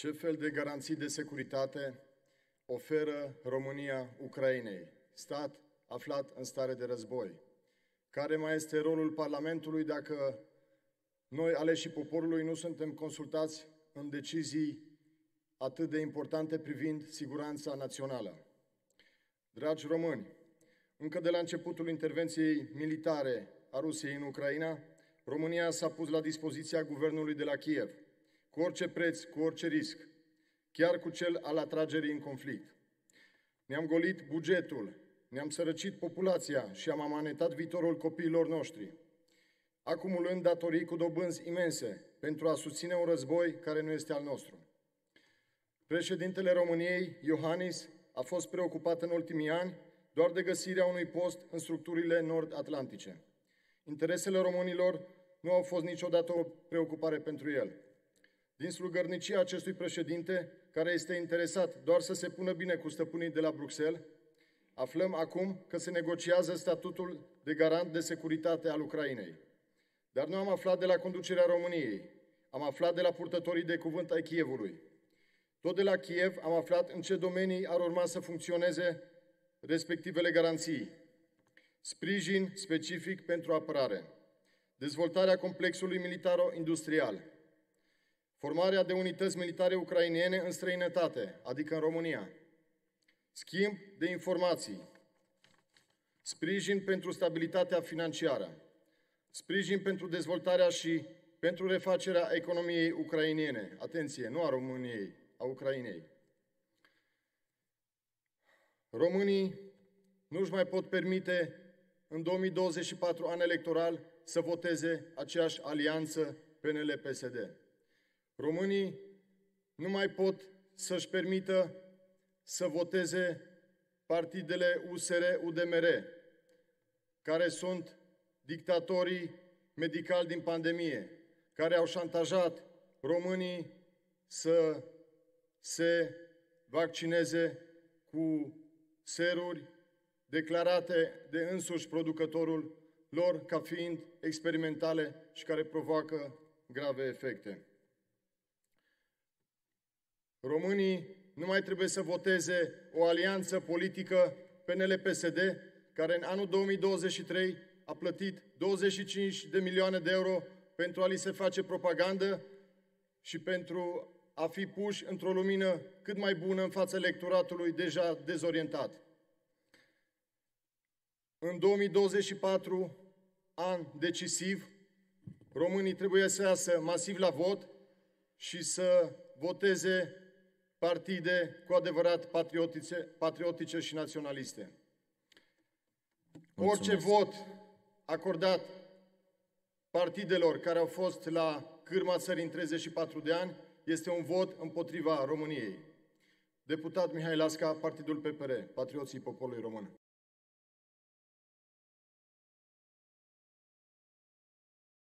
Ce fel de garanții de securitate oferă România Ucrainei, stat aflat în stare de război? Care mai este rolul Parlamentului dacă noi, aleșii poporului, nu suntem consultați în decizii atât de importante privind siguranța națională? Dragi români, încă de la începutul intervenției militare a Rusiei în Ucraina, România s-a pus la dispoziția guvernului de la Kiev, cu orice preț, cu orice risc, chiar cu cel al atragerii în conflict. Ne-am golit bugetul, ne-am sărăcit populația și am amanetat viitorul copiilor noștri, acumulând datorii cu dobânzi imense pentru a susține un război care nu este al nostru. Președintele României, Iohannis, a fost preocupat în ultimii ani doar de găsirea unui post în structurile nord-atlantice. Interesele românilor nu au fost niciodată o preocupare pentru el. Din slugărnicia acestui președinte, care este interesat doar să se pună bine cu stăpânii de la Bruxelles, aflăm acum că se negociază statutul de garant de securitate al Ucrainei. Dar nu am aflat de la conducerea României, am aflat de la purtătorii de cuvânt ai Kievului. Tot de la Kiev am aflat în ce domenii ar urma să funcționeze respectivele garanții. Sprijin specific pentru apărare, dezvoltarea complexului militaro-industrial, formarea de unități militare ucrainene în străinătate, adică în România, schimb de informații, sprijin pentru stabilitatea financiară, sprijin pentru dezvoltarea și pentru refacerea economiei ucrainene. Atenție, nu a României, a Ucrainei. Românii nu își mai pot permite în 2024, an electoral, să voteze aceeași alianță PNL-PSD. Românii nu mai pot să-și permită să voteze partidele USR-UDMR, care sunt dictatorii medicali din pandemie, care au șantajat românii să se vaccineze cu seruri declarate de însuși producătorul lor ca fiind experimentale și care provoacă grave efecte. Românii nu mai trebuie să voteze o alianță politică PNL-PSD, care în anul 2023 a plătit 25 de milioane de euro pentru a li se face propagandă și pentru a fi puși într-o lumină cât mai bună în fața electoratului deja dezorientat. În 2024, an decisiv, românii trebuie să iasă masiv la vot și să voteze partide cu adevărat patriotice și naționaliste. Orice vot acordat partidelor care au fost la cârma țării în 34 de ani este un vot împotriva României. Deputat Mihai Lasca, Partidul PPR, Patrioții Poporului Român.